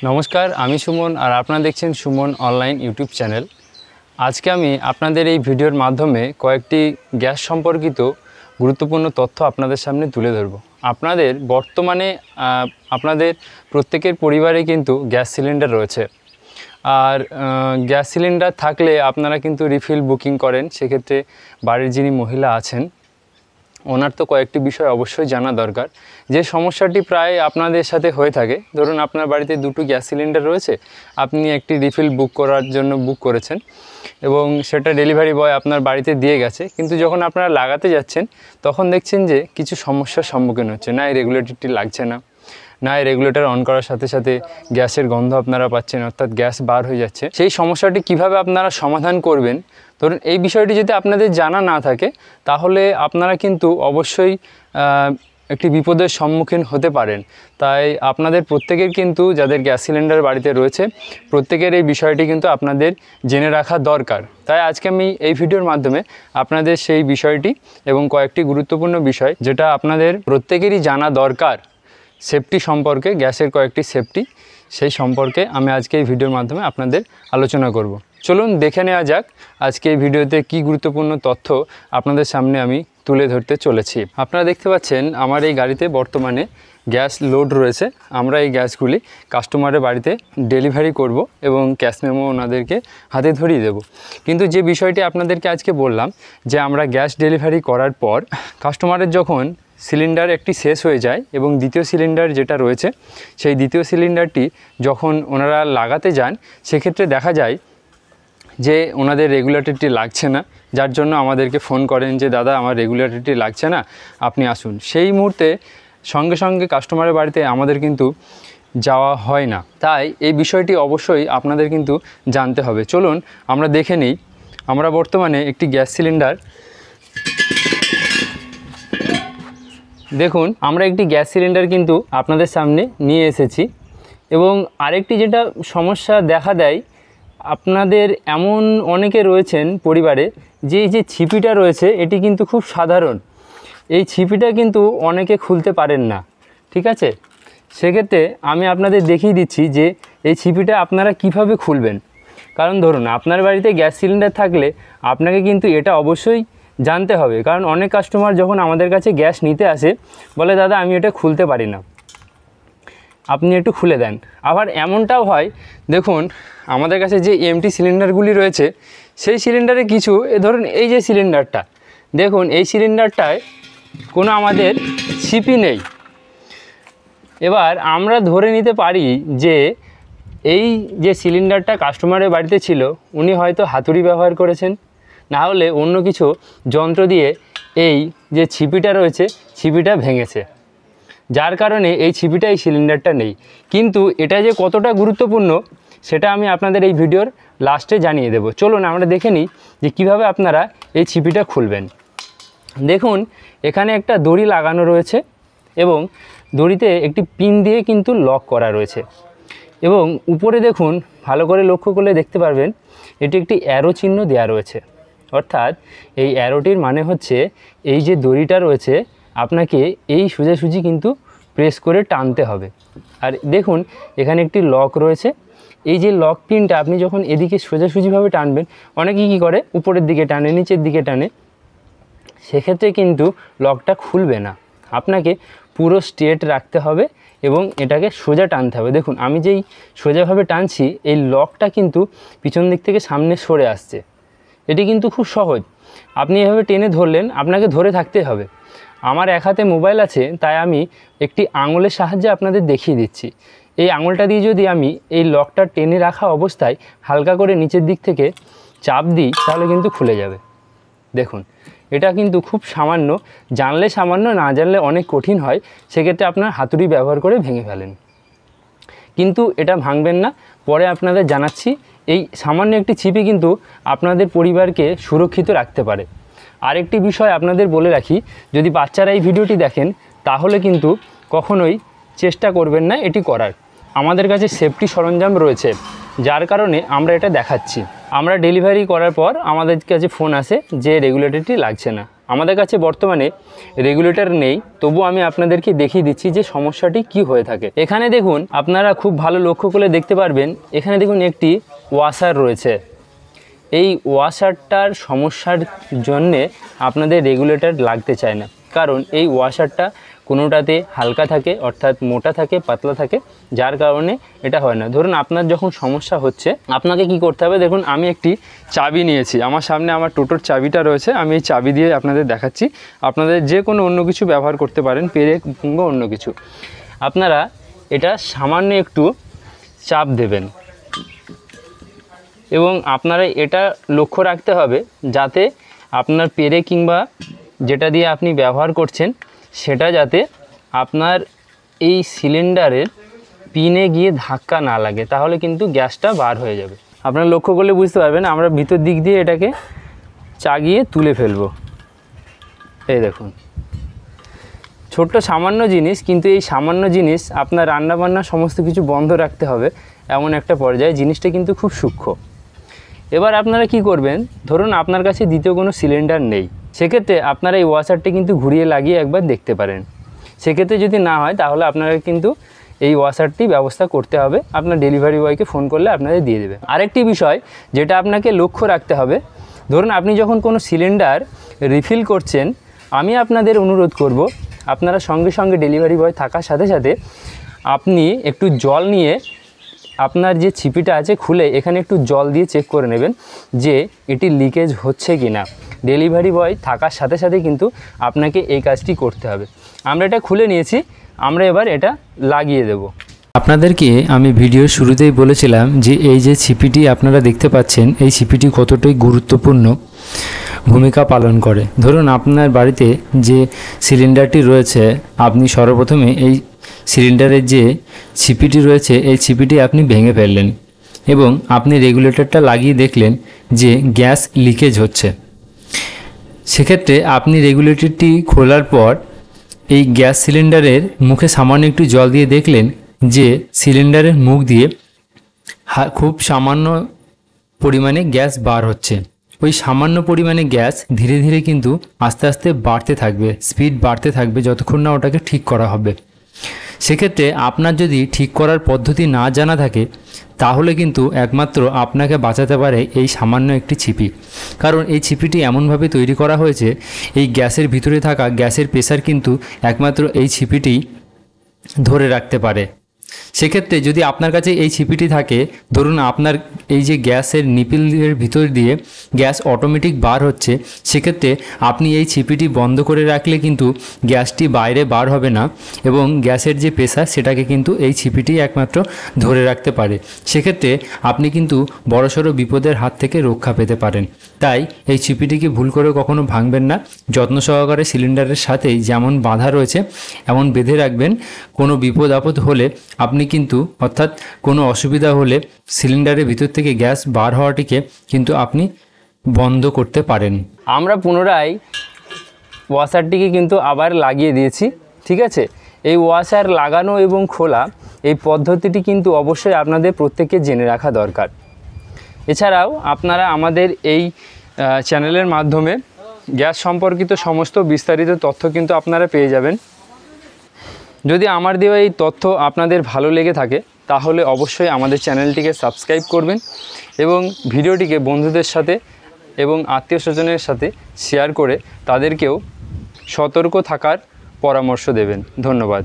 নমস্কার, আমি সুমন আর আপনারা দেখছেন সুমন অনলাইন ইউটিউব চ্যানেল। আজকে আমি আপনাদের এই ভিডিওর মাধ্যমে কয়েকটি গ্যাস সম্পর্কিত গুরুত্বপূর্ণ তথ্য আপনাদের সামনে তুলে ধরব। আপনাদের বর্তমানে আপনাদের প্রত্যেকের পরিবারে কিন্তু গ্যাস সিলিন্ডার রয়েছে, আর গ্যাস সিলিন্ডার থাকলে আপনারা কিন্তু রিফিল বুকিং করেন। সেক্ষেত্রে বাড়ির যিনি মহিলা আছেন ওনার তো কয়েকটি বিষয় অবশ্যই জানা দরকার। যে সমস্যাটি প্রায় আপনাদের সাথে হয়ে থাকে, ধরুন আপনার বাড়িতে দুটো গ্যাস সিলিন্ডার রয়েছে, আপনি একটি রিফিল বুক করার জন্য বুক করেছেন এবং সেটা ডেলিভারি বয় আপনার বাড়িতে দিয়ে গেছে, কিন্তু যখন আপনারা লাগাতে যাচ্ছেন তখন দেখছেন যে কিছু সমস্যার সম্মুখীন হচ্ছে। না, এই রেগুলেটরটি লাগছে না, না এই রেগুলেটর অন করার সাথে সাথে গ্যাসের গন্ধ আপনারা পাচ্ছেন, অর্থাৎ গ্যাস বার হয়ে যাচ্ছে। সেই সমস্যাটি কিভাবে আপনারা সমাধান করবেন, ধরুন এই বিষয়টি যদি আপনাদের জানা না থাকে তাহলে আপনারা কিন্তু অবশ্যই একটি বিপদের সম্মুখীন হতে পারেন। তাই আপনাদের প্রত্যেকের কিন্তু, যাদের গ্যাস সিলিন্ডার বাড়িতে রয়েছে, প্রত্যেকের এই বিষয়টি কিন্তু আপনাদের জেনে রাখা দরকার। তাই আজকে আমি এই ভিডিওর মাধ্যমে আপনাদের সেই বিষয়টি এবং কয়েকটি গুরুত্বপূর্ণ বিষয় যেটা আপনাদের প্রত্যেকেরই জানা দরকার, সেফটি সম্পর্কে, গ্যাসের কয়েকটি সেফটি, সেই সম্পর্কে আমি আজকে এই ভিডিওর মাধ্যমে আপনাদের আলোচনা করব। চলুন দেখে নেওয়া যাক আজকে এই ভিডিওতে কি গুরুত্বপূর্ণ তথ্য আপনাদের সামনে আমি তুলে ধরতে চলেছি। আপনারা দেখতে পাচ্ছেন আমার এই গাড়িতে বর্তমানে গ্যাস লোড রয়েছে। আমরা এই গ্যাসগুলি কাস্টমারের বাড়িতে ডেলিভারি করব এবং ক্যাশ মেমো ওনাদেরকে হাতে ধরিয়ে দেব। কিন্তু যে বিষয়টি আপনাদেরকে আজকে বললাম যে আমরা গ্যাস ডেলিভারি করার পর কাস্টমারের যখন সিলিন্ডার একটি শেষ হয়ে যায় এবং দ্বিতীয় সিলিন্ডার যেটা রয়েছে সেই দ্বিতীয় সিলিন্ডারটি যখন ওনারা লাগাতে যান, সেক্ষেত্রে দেখা যায় যে ওনাদের রেগুলেটরটি লাগছে না, যার জন্য আমাদেরকে ফোন করেন যে দাদা আমার রেগুলেটরটি লাগছে না, আপনি আসুন। সেই মুহূর্তে সঙ্গে সঙ্গে কাস্টমারের বাড়িতে আমাদের কিন্তু যাওয়া হয় না। তাই এই বিষয়টি অবশ্যই আপনাদের কিন্তু জানতে হবে। চলুন আমরা দেখে নিই। আমরা বর্তমানে একটি গ্যাস সিলিন্ডার, দেখুন আমরা একটি গ্যাস সিলিন্ডার কিন্তু আপনাদের সামনে নিয়ে এসেছি। এবং আরেকটি যেটা সমস্যা দেখা দেয়, আপনাদের এমন অনেকে রয়েছেন পরিবারে যে এই যে ছিপিটা রয়েছে এটি কিন্তু খুব সাধারণ, এই ছিপিটা কিন্তু অনেকে খুলতে পারেন না, ঠিক আছে? সেক্ষেত্রে আমি আপনাদের দেখিয়ে দিচ্ছি যে এই ছিপিটা আপনারা কিভাবে খুলবেন। কারণ ধরুন আপনার বাড়িতে গ্যাস সিলিন্ডার থাকলে আপনাকে কিন্তু এটা অবশ্যই জানতে হবে, কারণ অনেক কাস্টমার যখন আমাদের কাছে গ্যাস নিতে আসে বলে দাদা আমি এটা খুলতে পারি না, আপনি একটু খুলে দেন। আবার এমনটাও হয়, দেখুন আমাদের কাছে যে এমটি সিলিন্ডারগুলি রয়েছে সেই সিলিন্ডারে কিছু, ধরুন এই যে সিলিন্ডারটা, দেখুন এই সিলিন্ডারটায় কোনো আমাদের ছিপি নেই। এবার আমরা ধরে নিতে পারি যে এই যে সিলিন্ডারটা কাস্টমারের বাড়িতে ছিল উনি হয়তো হাতুড়ি ব্যবহার করেছেন, না হলে অন্য কিছু যন্ত্র দিয়ে এই যে ছিপিটা রয়েছে ছিপিটা ভেঙেছে, যার কারণে এই ছিপিটা এই সিলিন্ডারটা নেই। কিন্তু এটা যে কতটা গুরুত্বপূর্ণ সেটা আমি আপনাদের এই ভিডিওর লাস্টে জানিয়ে দেব। চলুন আমরা দেখে নিই যে কিভাবে আপনারা এই ছিপিটা খুলবেন। দেখুন এখানে একটা দড়ি লাগানো রয়েছে এবং দড়িতে একটি পিন দিয়ে কিন্তু লক করা রয়েছে। এবং উপরে দেখুন, ভালো করে লক্ষ্য করলে দেখতে পারবেন এটি একটি অ্যারো চিহ্ন দেওয়া রয়েছে। অর্থাৎ এই অ্যারোটির মানে হচ্ছে এই যে দড়িটা রয়েছে আপনাকে এই সোজাসুজি কিন্তু প্রেস করে টানতে হবে। আর দেখুন এখানে একটি লক রয়েছে, এই যে লক পিনটা আপনি যখন এদিকে সোজাসুজিভাবে টানবেন, অনেকেই কী করে উপরের দিকে টানে, নিচের দিকে টানে, সেক্ষেত্রে কিন্তু লকটা খুলবে না। আপনাকে পুরো স্ট্রেট রাখতে হবে এবং এটাকে সোজা টানতে হবে। দেখুন আমি যেই সোজাভাবে টানছি এই লকটা কিন্তু পিছন দিক থেকে সামনে সরে আসছে। এটি কিন্তু খুব সহজ, আপনি এভাবে টেনে ধরলেন, আপনাকে ধরে থাকতে হবে। আমার এক হাতে মোবাইল আছে তাই আমি একটি আঙুলের সাহায্যে আপনাদের দেখিয়ে দিচ্ছি। এই আঙুলটা দিয়ে যদি আমি এই লকটা টেনে রাখা অবস্থায় হালকা করে নিচের দিক থেকে চাপ দিই তাহলে কিন্তু খুলে যাবে। দেখুন এটা কিন্তু খুব সামান্য, জানলে সামান্য, না জানলে অনেক কঠিন হয়, সেক্ষেত্রে আপনার হাতুড়ি ব্যবহার করে ভেঙে ফেলেন। কিন্তু এটা ভাঙবেন না, পরে আপনাদের জানাচ্ছি। এই সামান্য একটি ছিপি কিন্তু আপনাদের পরিবারকে সুরক্ষিত রাখতে পারে। আরেকটি বিষয় আপনাদের বলে রাখি, যদি বাচ্চারা এই ভিডিওটি দেখেন তাহলে কিন্তু কখনোই চেষ্টা করবেন না এটি করার। আমাদের কাছে সেফটি সরঞ্জাম রয়েছে, যার কারণে আমরা এটা দেখাচ্ছি। আমরা ডেলিভারি করার পর আমাদের কাছে ফোন আসে যে রেগুলেটরটি লাগছে না, আমাদের কাছে বর্তমানে রেগুলেটর নেই, তবু আমি আপনাদেরকে দেখিয়ে দিচ্ছি যে সমস্যাটি কি হয়ে থাকে। এখানে দেখুন, আপনারা খুব ভালো লক্ষ্য করে দেখতে পারবেন, এখানে দেখুন একটি ওয়াশার রয়েছে। এই ওয়াশারটার সমস্যার জন্যে আপনাদের রেগুলেটর লাগতে চায় না, কারণ এই ওয়াশারটা কোনোটাতে হালকা থাকে, অর্থাৎ মোটা থাকে, পাতলা থাকে, যার কারণে এটা হয় না। ধরুন আপনার যখন সমস্যা হচ্ছে, আপনাকে কি করতে হবে, দেখুন আমি একটি চাবি নিয়েছি, আমার সামনে আমার টোটোর চাবিটা রয়েছে, আমি এই চাবি দিয়ে আপনাদের দেখাচ্ছি। আপনাদের যে কোনো অন্য কিছু ব্যবহার করতে পারেন, পেরেক কিংবা অন্য কিছু। আপনারা এটা সামান্য একটু চাপ দেবেন এবং আপনারা এটা লক্ষ্য রাখতে হবে যাতে আপনার পেরে কিংবা যেটা দিয়ে আপনি ব্যবহার করছেন সেটা যাতে আপনার এই সিলিন্ডারের পিনে গিয়ে ধাক্কা না লাগে, তাহলে কিন্তু গ্যাসটা বার হয়ে যাবে। আপনারা লক্ষ্য করলে বুঝতে পারবেন, আমরা ভিতর দিক দিয়ে এটাকে চাগিয়ে তুলে ফেলবো। এই দেখুন, ছোট্ট সামান্য জিনিস, কিন্তু এই সামান্য জিনিস আপনার রান্নাবান্না সমস্ত কিছু বন্ধ রাখতে হবে এমন একটা পর্যায়ে। জিনিসটা কিন্তু খুব সূক্ষ্ম। এবার আপনারা কি করবেন, ধরুন আপনার কাছে দ্বিতীয় কোনো সিলিন্ডার নেই, সেক্ষেত্রে আপনারা এই ওয়াশারটি কিন্তু ঘুরিয়ে লাগিয়ে একবার দেখতে পারেন। সেক্ষেত্রে যদি না হয় তাহলে আপনারা কিন্তু এই ওয়াশারটি ব্যবস্থা করতে হবে, আপনার ডেলিভারি বয়কে ফোন করলে আপনাদের দিয়ে দেবে। আরেকটি বিষয় যেটা আপনাকে লক্ষ্য রাখতে হবে, ধরুন আপনি যখন কোনো সিলিন্ডার রিফিল করছেন, আমি আপনাদের অনুরোধ করব আপনারা সঙ্গে সঙ্গে ডেলিভারি বয় থাকার সাথে সাথে আপনি একটু জল নিয়ে আপনার যে ছিপিটা আছে খুলে এখানে একটু জল দিয়ে চেক করে নেবেন যে এটি লিকেজ হচ্ছে কি না। ডেলিভারি বয় থাকার সাথে সাথে কিন্তু আপনাকে এই কাজটি করতে হবে। আমরা এটা খুলে নিয়েছি, আমরা এবার এটা লাগিয়ে দেব। আপনাদেরকে আমি ভিডিওর শুরুতেই বলেছিলাম যে এই যে ছিপিটি আপনারা দেখতে পাচ্ছেন, এই ছিপিটি কতটাই গুরুত্বপূর্ণ ভূমিকা পালন করে। ধরুন আপনার বাড়িতে যে সিলিন্ডারটি রয়েছে, আপনি সর্বপ্রথমে এই সিলিন্ডারের যে ছিপিটি রয়েছে এই ছিপিটি আপনি ভেঙে ফেললেন এবং আপনি রেগুলেটরটা লাগিয়ে দেখলেন যে গ্যাস লিকেজ হচ্ছে। সেক্ষেত্রে আপনি রেগুলেটরটি খোলার পর এই গ্যাস সিলিন্ডারের মুখে সামান্য একটু জল দিয়ে দেখলেন যে সিলিন্ডারের মুখ দিয়ে খুব সামান্য পরিমাণে গ্যাস বার হচ্ছে। ওই সামান্য পরিমাণে গ্যাস ধীরে ধীরে কিন্তু আস্তে আস্তে বাড়তে থাকবে, স্পিড বাড়তে থাকবে যতক্ষণ না ওটাকে ঠিক করা হবে। সেক্ষেত্রে আপনার যদি ঠিক করার পদ্ধতি না জানা থাকে তাহলে কিন্তু একমাত্র আপনাকে বাঁচাতে পারে এই সামান্য একটি ছিপি। কারণ এই ছিপিটি এমনভাবে তৈরি করা হয়েছে, এই গ্যাসের ভিতরে থাকা গ্যাসের প্রেসার কিন্তু একমাত্র এই ছিপিটি ধরে রাখতে পারে। সেক্ষেত্রে যদি আপনার কাছে এই ছিপিটি থাকে, ধরুন আপনার এই যে গ্যাসের নিপিলের ভিতর দিয়ে গ্যাস অটোমেটিক বার হচ্ছে, সেক্ষেত্রে আপনি এই ছিপিটি বন্ধ করে রাখলে কিন্তু গ্যাসটি বাইরে বার হবে না এবং গ্যাসের যে প্রেসার সেটাকে কিন্তু এই ছিপিটি একমাত্র ধরে রাখতে পারে। সেক্ষেত্রে আপনি কিন্তু বড়সড় বিপদের হাত থেকে রক্ষা পেতে পারেন। তাই এই ছিপিটিকে ভুল করে কখনো ভাঙবেন না, যত্ন সহকারে সিলিন্ডারের সাথেই যেমন বাঁধা রয়েছে এমন বেঁধে রাখবেন। কোনো বিপদ আপদ হলে আপনি কিন্তু, অর্থাৎ কোনো অসুবিধা হলে সিলিন্ডারের ভিতর থেকে গ্যাস বার হওয়াটিকে কিন্তু আপনি বন্ধ করতে পারেন। আমরা পুনরায় ওয়াশারটিকে কিন্তু আবার লাগিয়ে দিয়েছি, ঠিক আছে। এই ওয়াশার লাগানো এবং খোলা এই পদ্ধতিটি কিন্তু অবশ্যই আপনাদের প্রত্যেককে জেনে রাখা দরকার। এছাড়াও আপনারা আমাদের এই চ্যানেলের মাধ্যমে গ্যাস সম্পর্কিত সমস্ত বিস্তারিত তথ্য কিন্তু আপনারা পেয়ে যাবেন। যদি আমার দেওয়া এই তথ্য আপনাদের ভালো লেগে থাকে তাহলে অবশ্যই আমাদের চ্যানেলটিকে সাবস্ক্রাইব করবেন এবং ভিডিওটিকে বন্ধুদের সাথে এবং আত্মীয় স্বজনের সাথে শেয়ার করে তাদেরকেও সতর্ক থাকার পরামর্শ দেবেন। ধন্যবাদ।